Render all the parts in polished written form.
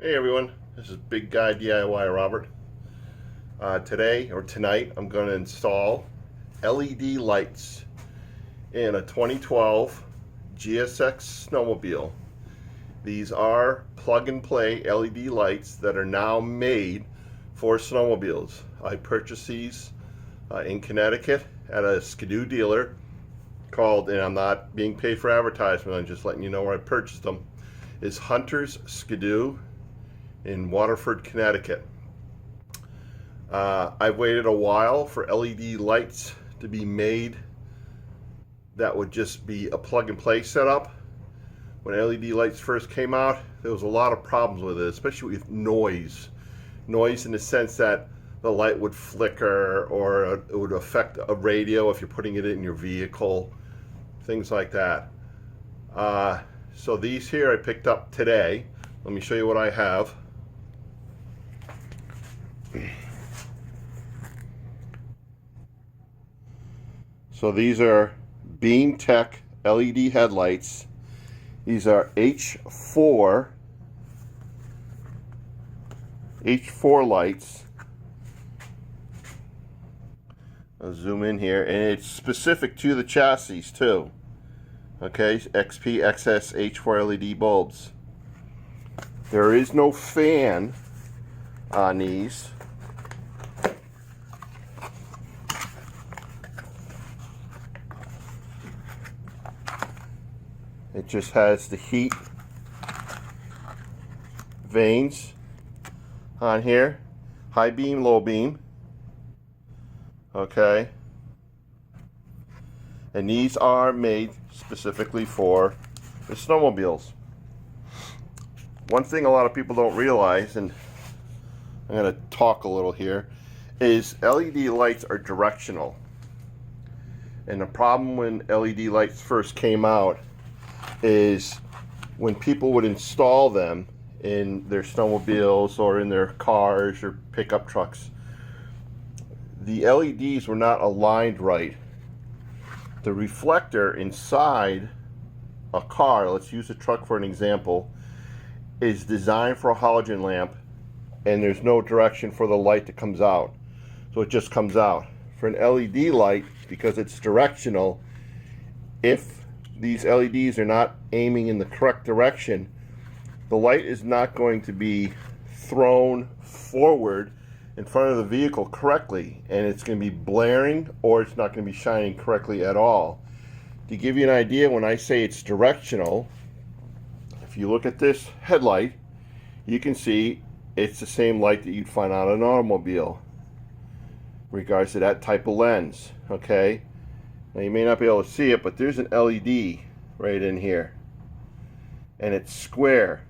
Hey everyone, this is Big Guy DIY Robert. Tonight I'm going to install LED lights in a 2012 GSX Snowmobile. These are plug and play LED lights that are now made for snowmobiles. I purchased these in Connecticut at a Skidoo dealer called, and I'm not being paid for advertisement, I'm just letting you know where I purchased them, is Hunter's Skidoo in Waterford, Connecticut. I've waited a while for LED lights to be made that would just be a plug and play setup. When LED lights first came out, there was a lot of problems with it, especially with noise. Noise in the sense that the light would flicker, or it would affect a radio if you're putting it in your vehicle, things like that. So these here I picked up today. Let me show you what I have. So these are BeamTech LED headlights. These are H4 lights. I'll zoom in here, and it's specific to the chassis too. Okay, XP XS H4 LED bulbs. There is no fan on these. It just has the heat vanes on here, high beam, low beam. Okay, and these are made specifically for the snowmobiles. One thing a lot of people don't realize, and I'm going to talk a little here, is LED lights are directional. And the problem when LED lights first came out is when people would install them in their snowmobiles or in their cars or pickup trucks, the LEDs were not aligned right. The reflector inside a car, let's use a truck for an example, is designed for a halogen lamp, and there's no direction for the light that comes out. So it just comes out. For an LED light, because it's directional, if these LEDs are not aiming in the correct direction, the light is not going to be thrown forward in front of the vehicle correctly, and it's going to be blaring, or it's not going to be shining correctly at all. To give you an idea, when I say it's directional, if you look at this headlight, you can see it's the same light that you'd find on an automobile in regards to that type of lens. Okay, now you may not be able to see it, but there's an LED right in here, and it's square.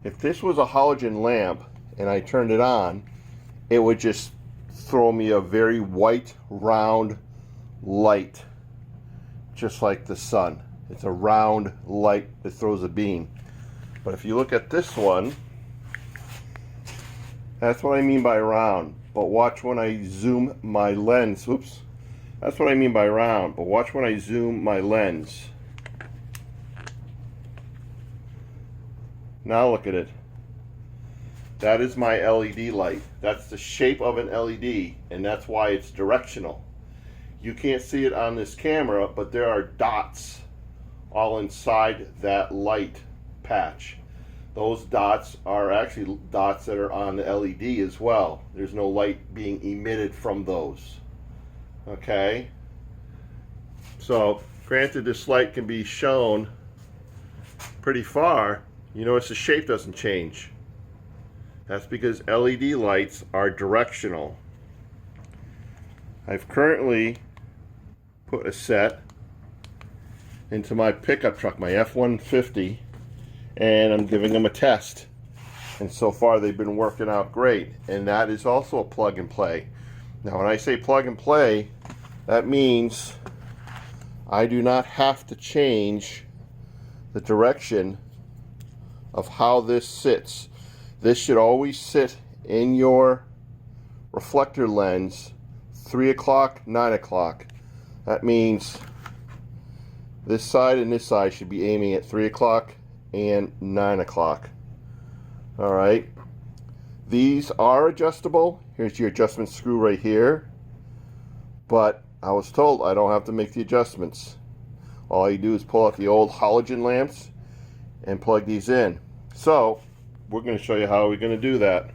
If this was a halogen lamp and I turned it on, it would just throw me a very white round light, just like the sun. It's a round light that throws a beam. But if you look at this one, that's what I mean by round. But watch when I zoom my lens. Oops. That's what I mean by round. But watch when I zoom my lens. Now look at it. That is my LED light. That's the shape of an LED, and that's why it's directional. You can't see it on this camera, but there are dots all inside that light patch. Those dots are actually dots that are on the LED as well. There's no light being emitted from those. Okay? So, granted, this light can be shown pretty far. You notice the shape doesn't change. That's because LED lights are directional. I've currently put a set into my pickup truck, my F-150, and I'm giving them a test. And so far they've been working out great. And that is also a plug and play. Now when I say plug and play, that means I do not have to change the direction of how this sits. This should always sit in your reflector lens 3 o'clock, 9 o'clock. That means this side and this side should be aiming at 3 o'clock and 9 o'clock. All right. These are adjustable. Here's your adjustment screw right here. But I was told I don't have to make the adjustments. All you do is pull out the old halogen lamps and plug these in. So we're going to show you how we're going to do that.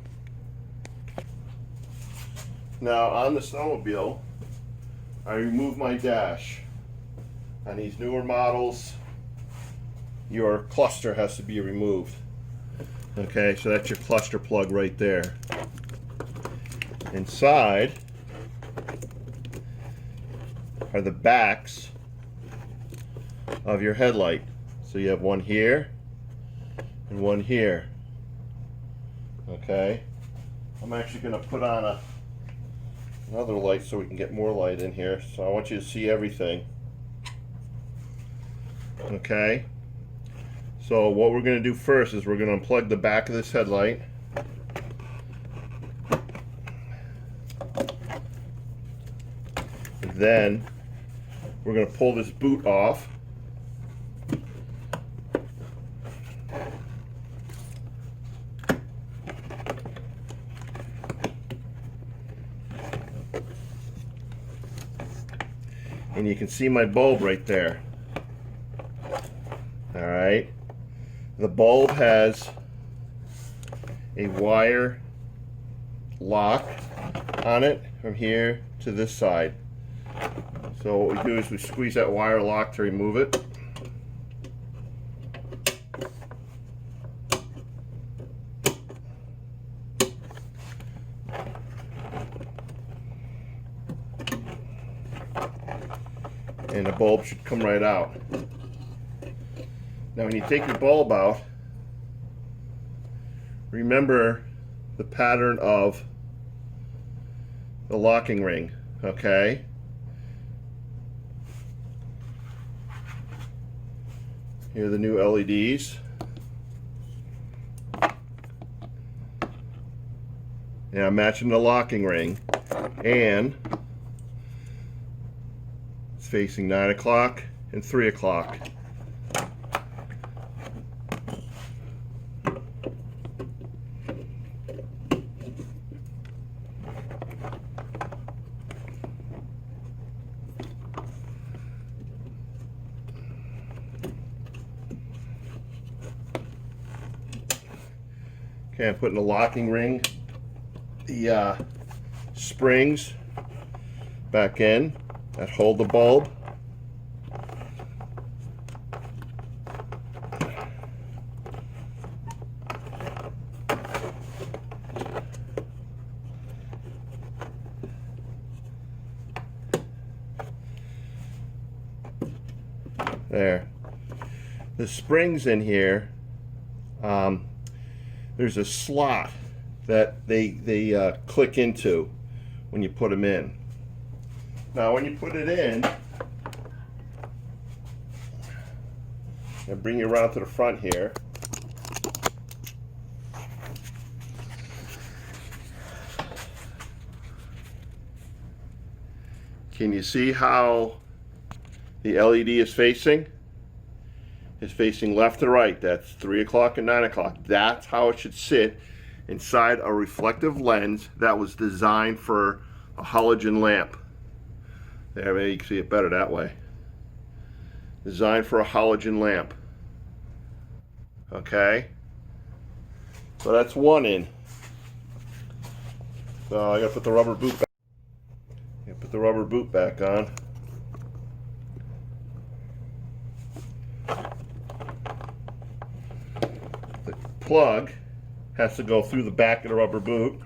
Now on the snowmobile, I remove my dash. On these newer models, your cluster has to be removed. Okay, so that's your cluster plug right there. Inside are the backs of your headlight. So you have one here and one here. Okay, I'm actually going to put on another light so we can get more light in here. So I want you to see everything. Okay, so what we're going to do first is we're going to unplug the back of this headlight. Then we're going to pull this boot off. And you can see my bulb right there. All right. The bulb has a wire lock on it from here to this side. So what we do is we squeeze that wire lock to remove it. And the bulb should come right out. Now when you take your bulb out, remember the pattern of the locking ring, okay? Here are the new LEDs. And I'm matching the locking ring, and it's facing 9 o'clock and 3 o'clock. Okay, I'm putting the locking ring, the springs back in that hold the bulb. There. The springs in here, there's a slot that they click into when you put them in. Now when you put it in, and bring you around to the front here. Can you see how the LED is facing? It's facing left to right. That's 3 o'clock and 9 o'clock. That's how it should sit inside a reflective lens that was designed for a halogen lamp. There, maybe you can see it better that way. Designed for a halogen lamp. Okay? So that's one in. So I gotta put the rubber boot back. Put the rubber boot back on. The plug has to go through the back of the rubber boot.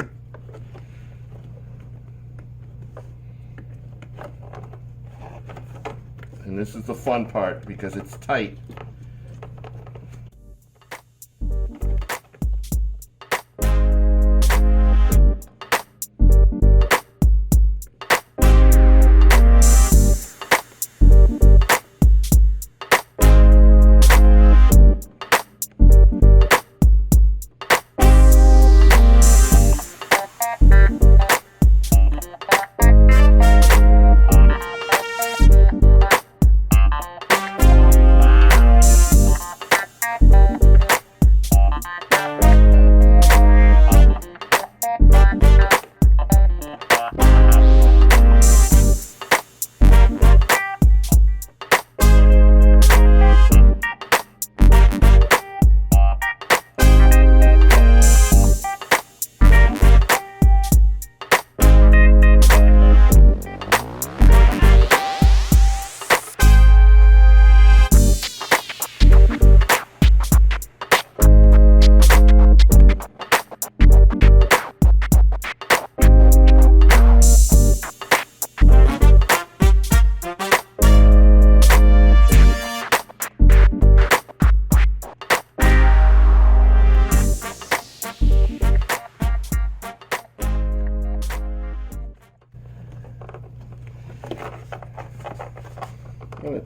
And this is the fun part because it's tight.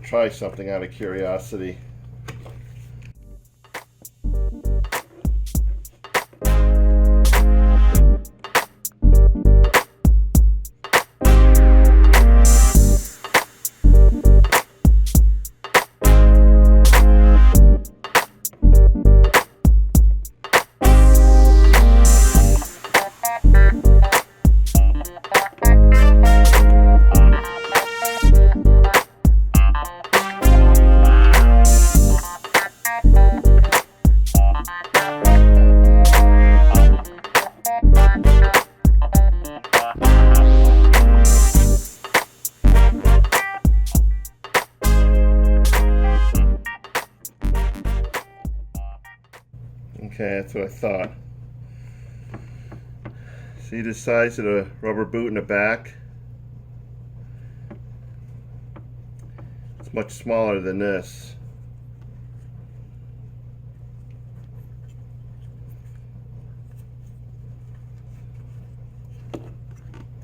try something out of curiosity. Okay, that's what I thought. See the size of the rubber boot in the back? It's much smaller than this.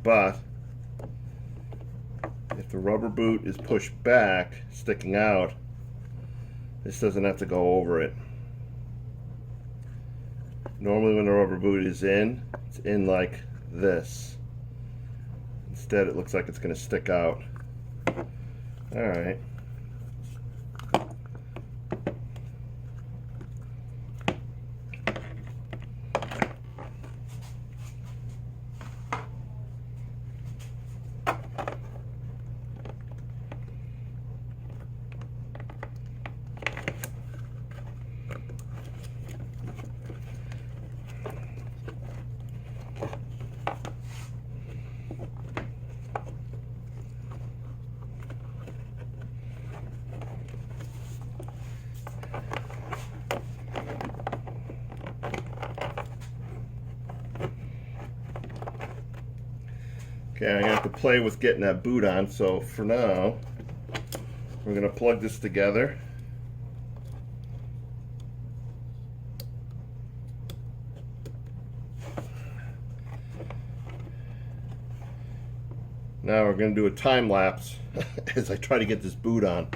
But if the rubber boot is pushed back, sticking out, this doesn't have to go over it. Normally when the rubber boot is in, it's in like this. Instead it looks like it's going to stick out. Alright. Okay, I'm going to have to play with getting that boot on, so for now, we're going to plug this together. Now we're going to do a time lapse as I try to get this boot on.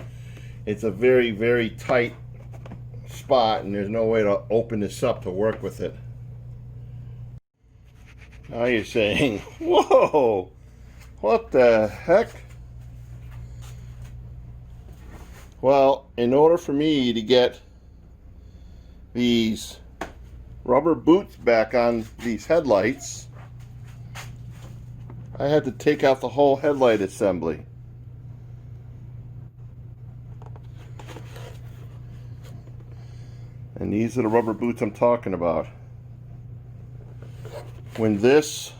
It's a very, very tight spot and there's no way to open this up to work with it. Now you're saying, whoa, what the heck? Well, in order for me to get these rubber boots back on these headlights, I had to take out the whole headlight assembly. And these are the rubber boots I'm talking about. When this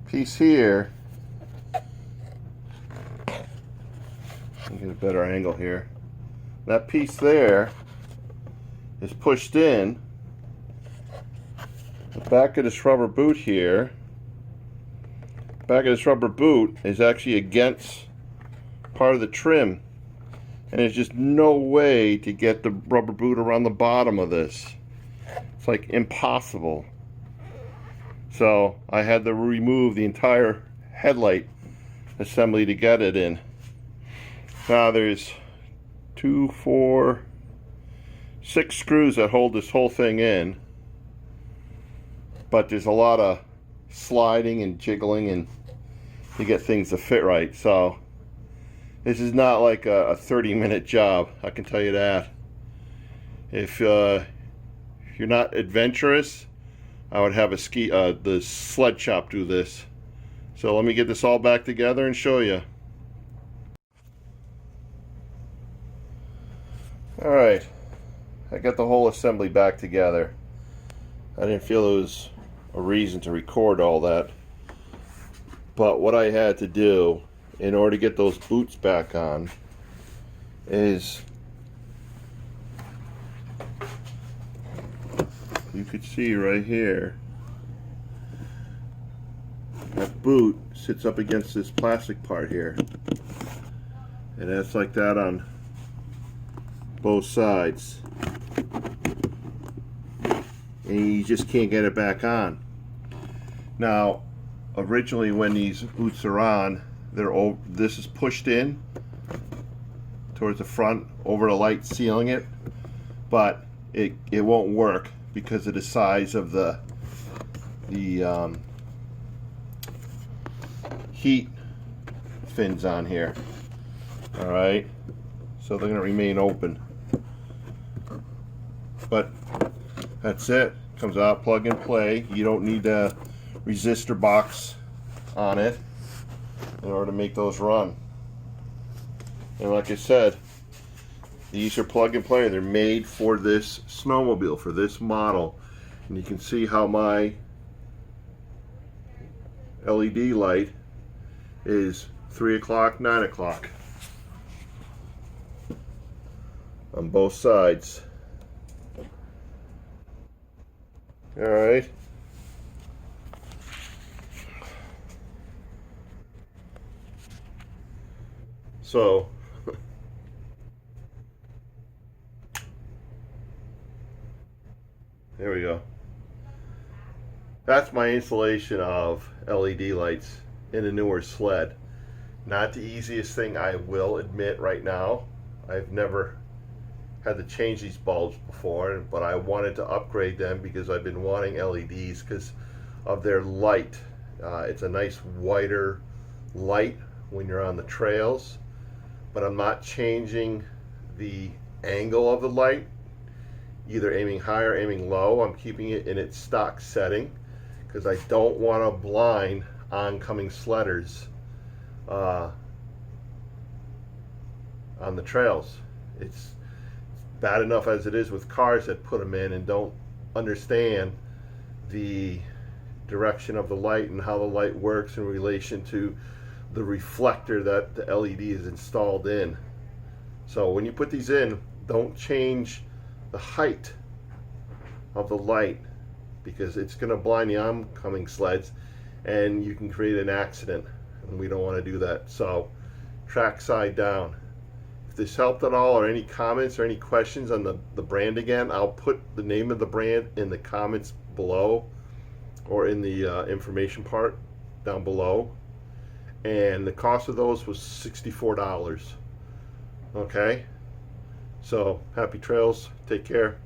piece here, let me get a better angle here, that piece there is pushed in, the back of this rubber boot here, back of this rubber boot is actually against part of the trim, and there's just no way to get the rubber boot around the bottom of this. It's like impossible. So I had to remove the entire headlight assembly to get it in. Now there's 2, 4, 6 screws that hold this whole thing in, but there's a lot of sliding and jiggling and to get things to fit right. So this is not like a 30-minute job, I can tell you that. If you're not adventurous, I would have the sled shop do this. So let me get this all back together and show you. Alright, I got the whole assembly back together. I didn't feel there was a reason to record all that, but what I had to do in order to get those boots back on is, you could see right here, that boot sits up against this plastic part here, and that's like that on both sides, and you just can't get it back on. Now originally when these boots are on, This is pushed in towards the front over the light, sealing it, but it won't work because of the size of the heat fins on here. All right, so they're going to remain open, but that's it. Comes out, plug and play. You don't need a resistor box on it in order to make those run. And like I said, these are plug and play. They're made for this snowmobile, for this model. And you can see how my LED light is 3 o'clock, 9 o'clock on both sides. All right. So there we go. That's my installation of LED lights in a newer sled. Not the easiest thing, I will admit right now. I've never had to change these bulbs before, but I wanted to upgrade them because I've been wanting LEDs because of their light. It's a nice whiter light when you're on the trails, but I'm not changing the angle of the light, either aiming high or aiming low. I'm keeping it in its stock setting because I don't want to blind oncoming sledders on the trails. It's bad enough as it is with cars that put them in and don't understand the direction of the light and how the light works in relation to the reflector that the LED is installed in. So when you put these in, don't change the height of the light because it's going to blind the oncoming sleds and you can create an accident, and we don't want to do that. So track side down. If this helped at all, or any comments or any questions on the brand again, I'll put the name of the brand in the comments below or in the information part down below. And the cost of those was $64. Okay, so happy trails, take care.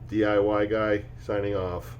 DIY guy signing off.